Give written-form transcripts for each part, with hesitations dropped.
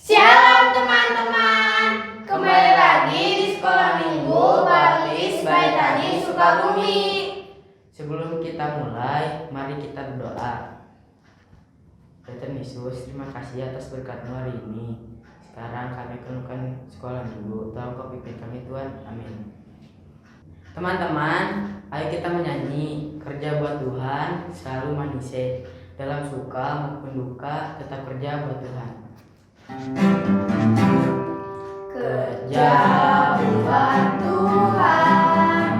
Shalom teman-teman, kembali lagi di Sekolah Minggu Baptis Baitani Sukabumi. Sebelum kita mulai, mari kita berdoa. Tuhan Yesus, terima kasih atas berkat-Mu hari ini. Sekarang kami kenukan sekolah minggu, tolong Kau pimpin kami Tuhan, amin. Teman-teman, ayo kita menyanyi kerja buat Tuhan, selalu manise. Dalam suka maupun duka, tetap kerja buat Tuhan. Kerja buat Tuhan,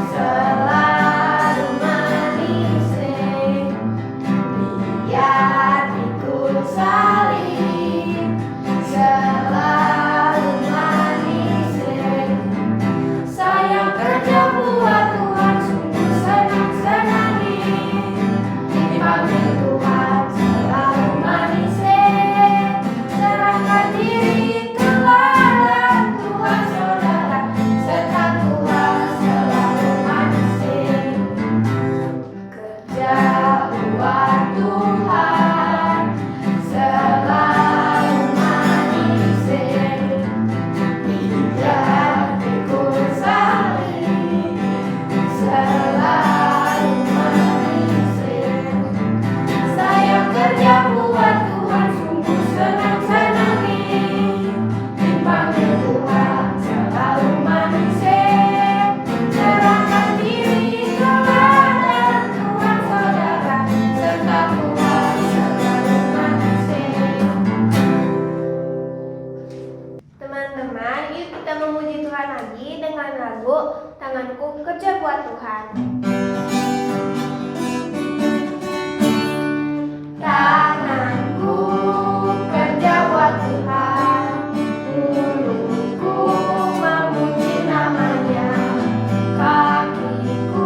selalu manise. Biar ikut salib, selalu manise. Saya kerja buat Tuhan, sungguh senang-senangi. Dipanggil Tuhan, selalu manise. Serahkan diri ke ladang Tuhan saudara, serta Tuhan selalu manise. Kerja buat Tuhan, selalu manise. Biar ikut salib, selalu manise. Saya kerja buat Tuhan, sungguh senang-senangi. Dipanggil Tuhan, selalu manise. Serahkan diri ke ladang Tuhan saudara, serta Tuhan selalu manise. Teman-teman, yuk kita memuji Tuhan lagi dengan lagu Tanganku Kerja Buat Tuhan. Tanganku kerja buat Tuhan, mulutku memuji namanya, kakiku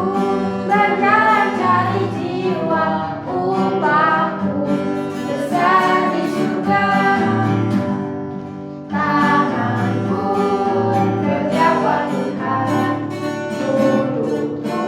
berjalan cari jiwa, upahku besar di surga. Tanganku kerja buat Tuhan, mulutku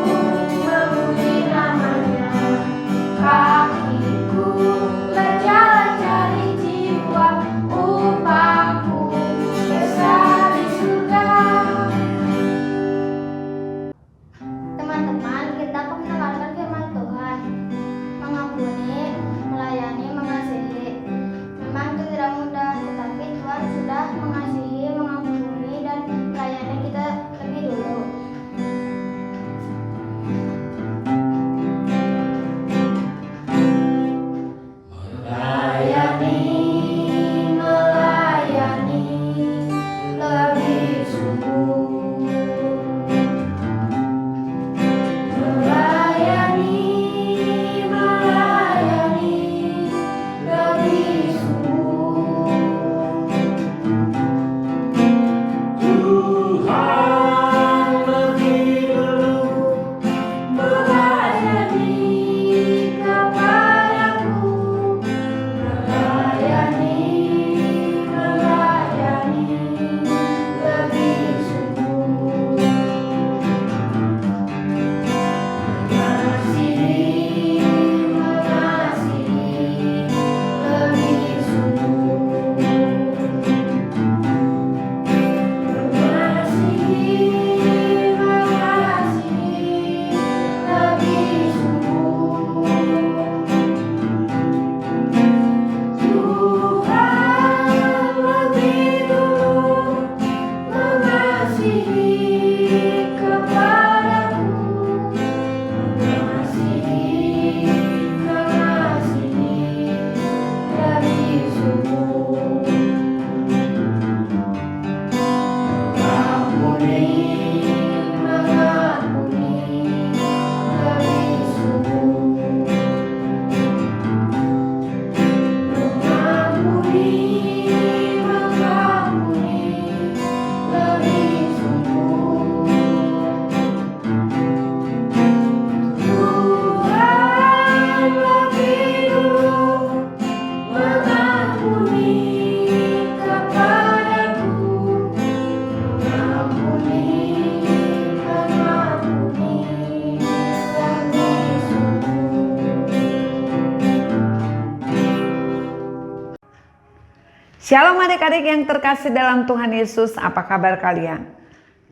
Shalom adik-adik yang terkasih dalam Tuhan Yesus, apa kabar kalian?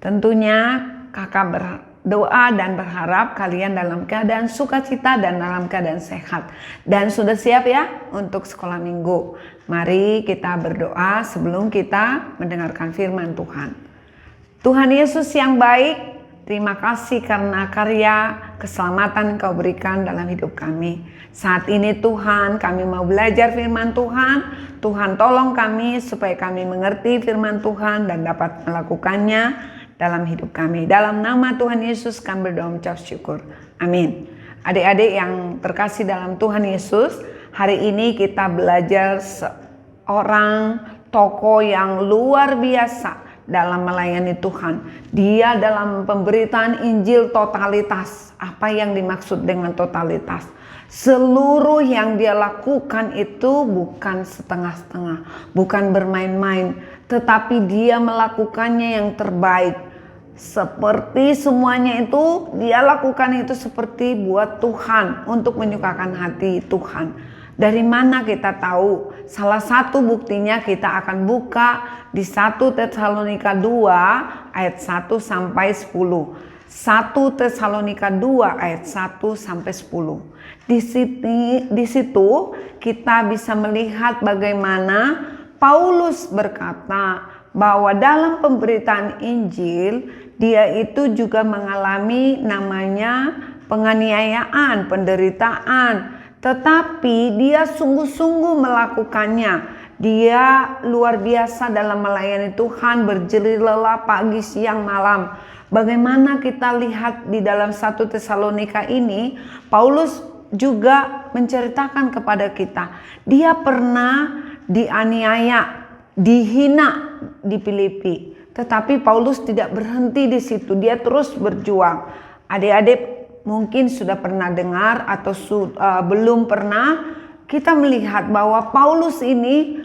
Tentunya kakak berdoa dan berharap kalian dalam keadaan sukacita dan dalam keadaan sehat. Dan sudah siap ya untuk sekolah minggu. Mari kita berdoa sebelum kita mendengarkan firman Tuhan. Tuhan Yesus yang baik, terima kasih karena karya keselamatan Kau berikan dalam hidup kami. Saat ini Tuhan, kami mau belajar firman Tuhan. Tuhan tolong kami supaya kami mengerti firman Tuhan dan dapat melakukannya dalam hidup kami. Dalam nama Tuhan Yesus kami berdoa mengucap syukur. Amin. Adik-adik yang terkasih dalam Tuhan Yesus, hari ini kita belajar seorang tokoh yang luar biasa dalam melayani Tuhan. Dia dalam pemberitaan Injil totalitas. Apa yang dimaksud dengan totalitas? Seluruh yang dia lakukan itu bukan setengah-setengah, bukan bermain-main, tetapi dia melakukannya yang terbaik. Seperti semuanya itu dia lakukan itu seperti buat Tuhan, untuk menyukakan hati Tuhan. Dari mana kita tahu? Salah satu buktinya kita akan buka di 1 Tesalonika 2 ayat 1 sampai 10. 1 Tesalonika 2 ayat 1 sampai 10. Di situ kita bisa melihat bagaimana Paulus berkata bahwa dalam pemberitaan Injil dia itu juga mengalami namanya penganiayaan, penderitaan. Tetapi dia sungguh-sungguh melakukannya. Dia luar biasa dalam melayani Tuhan, berjeri-lelah pagi, siang, malam. Bagaimana kita lihat di dalam 1 Tesalonika ini, Paulus juga menceritakan kepada kita. Dia pernah dianiaya, dihina di Filipi. Tetapi Paulus tidak berhenti di situ, dia terus berjuang. Adik-adik mungkin sudah pernah dengar atau belum pernah, kita melihat bahwa Paulus ini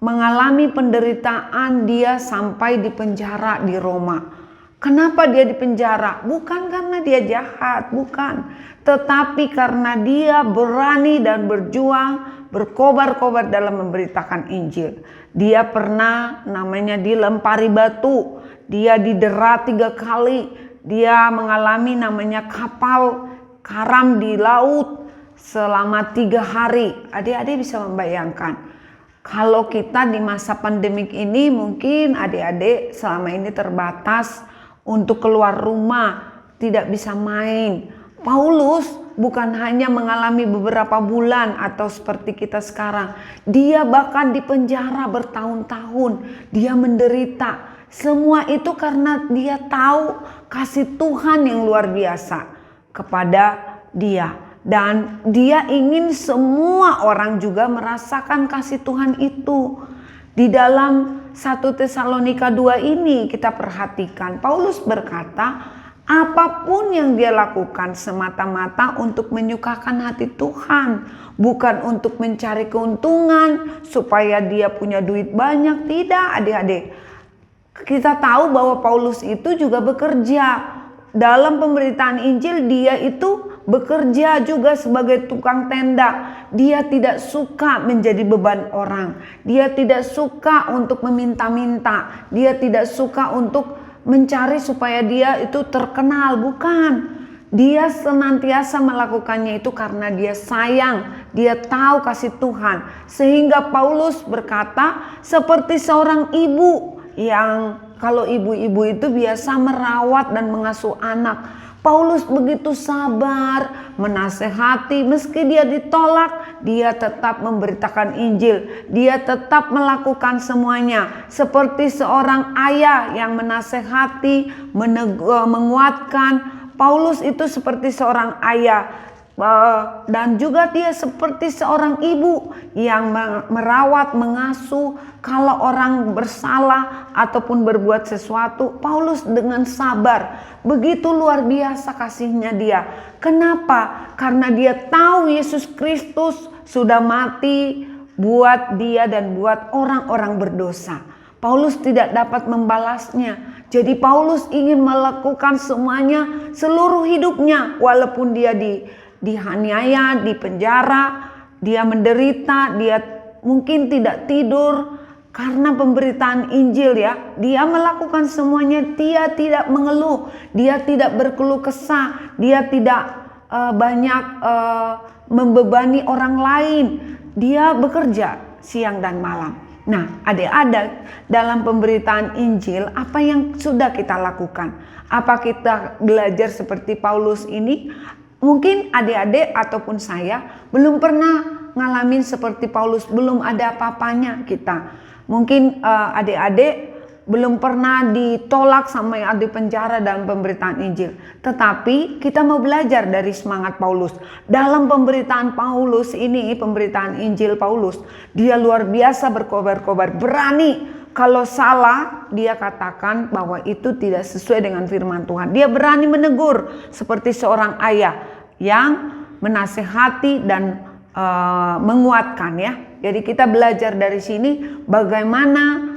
mengalami penderitaan, dia sampai di penjara di Roma. Kenapa dia di penjara? Bukan karena dia jahat, bukan. Tetapi karena dia berani dan berjuang, berkobar-kobar dalam memberitakan Injil. Dia pernah namanya dilempari batu, dia didera 3 kali, dia mengalami namanya kapal karam di laut selama 3 hari. Adik-adik bisa membayangkan. Kalau kita di masa pandemik ini mungkin adik-adik selama ini terbatas untuk keluar rumah, tidak bisa main. Paulus bukan hanya mengalami beberapa bulan atau seperti kita sekarang. Dia bahkan di penjara bertahun-tahun. Dia menderita. Semua itu karena dia tahu kasih Tuhan yang luar biasa kepada dia. Dan dia ingin semua orang juga merasakan kasih Tuhan itu. Di dalam 1 Tesalonika 2 ini kita perhatikan, Paulus berkata, apapun yang dia lakukan semata-mata untuk menyukakan hati Tuhan. Bukan untuk mencari keuntungan supaya dia punya duit banyak. Tidak adik-adik. Kita tahu bahwa Paulus itu juga bekerja. Dalam pemberitaan Injil dia itu bekerja juga sebagai tukang tenda. Dia tidak suka menjadi beban orang. Dia tidak suka untuk meminta-minta. Dia tidak suka untuk mencari supaya dia itu terkenal. Bukan. Dia senantiasa melakukannya itu karena dia sayang. Dia tahu kasih Tuhan. Sehingga Paulus berkata seperti seorang ibu yang kalau ibu-ibu itu biasa merawat dan mengasuh anak. Paulus begitu sabar, menasehati, meski dia ditolak, dia tetap memberitakan Injil. Dia tetap melakukan semuanya. Seperti seorang ayah yang menasehati, menguatkan. Paulus itu seperti seorang ayah. Dan juga dia seperti seorang ibu yang merawat, mengasuh. Kalau orang bersalah ataupun berbuat sesuatu, Paulus dengan sabar. Begitu luar biasa kasihnya dia. Kenapa? Karena dia tahu Yesus Kristus sudah mati buat dia dan buat orang-orang berdosa. Paulus tidak dapat membalasnya. Jadi Paulus ingin melakukan semuanya seluruh hidupnya. Walaupun dia dihaniaya, di penjara, dia menderita, dia mungkin tidak tidur, Karena pemberitaan Injil ya, dia melakukan semuanya, dia tidak mengeluh, dia tidak berkeluh kesah, dia tidak banyak membebani orang lain. Dia bekerja siang dan malam. Nah, adik-adik, dalam pemberitaan Injil apa yang sudah kita lakukan? Apa kita belajar seperti Paulus ini? Mungkin adik-adik ataupun saya belum pernah ngalamin seperti Paulus, belum ada apa-apanya kita. Mungkin adik-adik belum pernah ditolak sama yang ada di penjara dalam pemberitaan Injil. Tetapi kita mau belajar dari semangat Paulus. Dalam pemberitaan Paulus ini, pemberitaan Injil Paulus, dia luar biasa berkobar-kobar, berani. Kalau salah, dia katakan bahwa itu tidak sesuai dengan firman Tuhan. Dia berani menegur seperti seorang ayah yang menasehati dan menguatkan ya. Jadi kita belajar dari sini bagaimana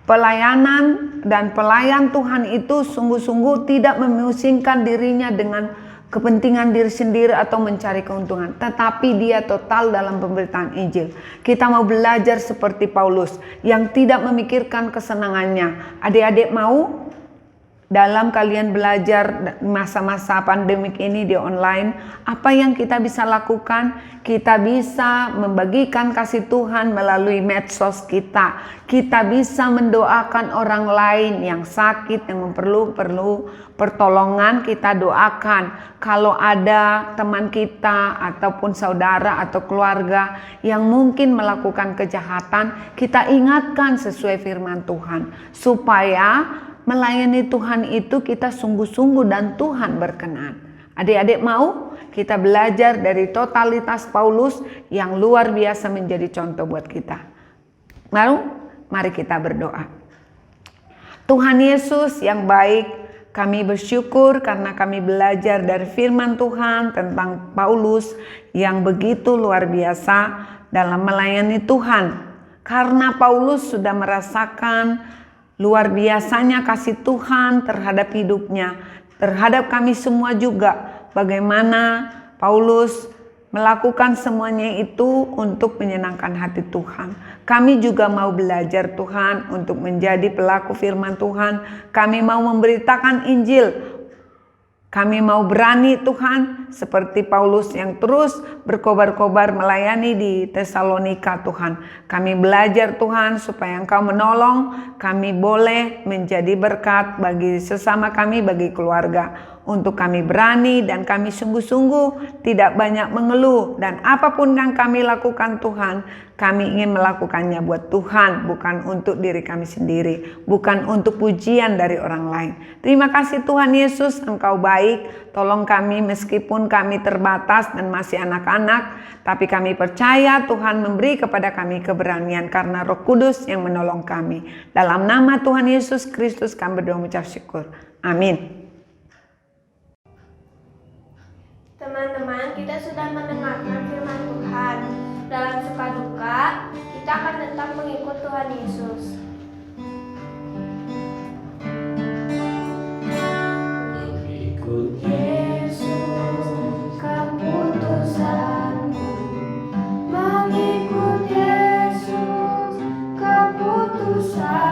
pelayanan dan pelayan Tuhan itu sungguh-sungguh tidak memusingkan dirinya dengan kepentingan diri sendiri atau mencari keuntungan, tetapi dia total dalam pemberitaan Injil. Kita mau belajar seperti Paulus yang tidak memikirkan kesenangannya. Adik-adik mau dalam kalian belajar masa-masa pandemik ini di online, apa yang kita bisa lakukan? Kita bisa membagikan kasih Tuhan melalui medsos kita. Kita bisa mendoakan orang lain yang sakit, yang perlu pertolongan, kita doakan. Kalau ada teman kita ataupun saudara atau keluarga yang mungkin melakukan kejahatan, kita ingatkan sesuai firman Tuhan supaya melayani Tuhan itu kita sungguh-sungguh dan Tuhan berkenan. Adik-adik mau kita belajar dari totalitas Paulus yang luar biasa menjadi contoh buat kita. Mari kita berdoa. Tuhan Yesus yang baik, kami bersyukur karena kami belajar dari firman Tuhan tentang Paulus yang begitu luar biasa dalam melayani Tuhan. Karena Paulus sudah merasakan luar biasanya kasih Tuhan terhadap hidupnya, terhadap kami semua juga. Bagaimana Paulus melakukan semuanya itu untuk menyenangkan hati Tuhan. Kami juga mau belajar Tuhan untuk menjadi pelaku firman Tuhan. Kami mau memberitakan Injil. Kami mau berani Tuhan seperti Paulus yang terus berkobar-kobar melayani di Tesalonika Tuhan. Kami belajar Tuhan supaya Engkau menolong kami boleh menjadi berkat bagi sesama kami, bagi keluarga. Untuk kami berani dan kami sungguh-sungguh tidak banyak mengeluh. Dan apapun yang kami lakukan Tuhan, kami ingin melakukannya buat Tuhan, bukan untuk diri kami sendiri, bukan untuk pujian dari orang lain. Terima kasih Tuhan Yesus, Engkau baik. Tolong kami meskipun kami terbatas dan masih anak-anak, tapi kami percaya Tuhan memberi kepada kami keberanian karena Roh Kudus yang menolong kami. Dalam nama Tuhan Yesus Kristus kami berdoa mengucap syukur. Amin. Teman-teman, kita sudah mendengarkan firman Tuhan. Dalam suka duka, kita akan tetap mengikut Tuhan Yesus. Ikut Yesus, keputusanku. Mengikut Yesus, keputusanku.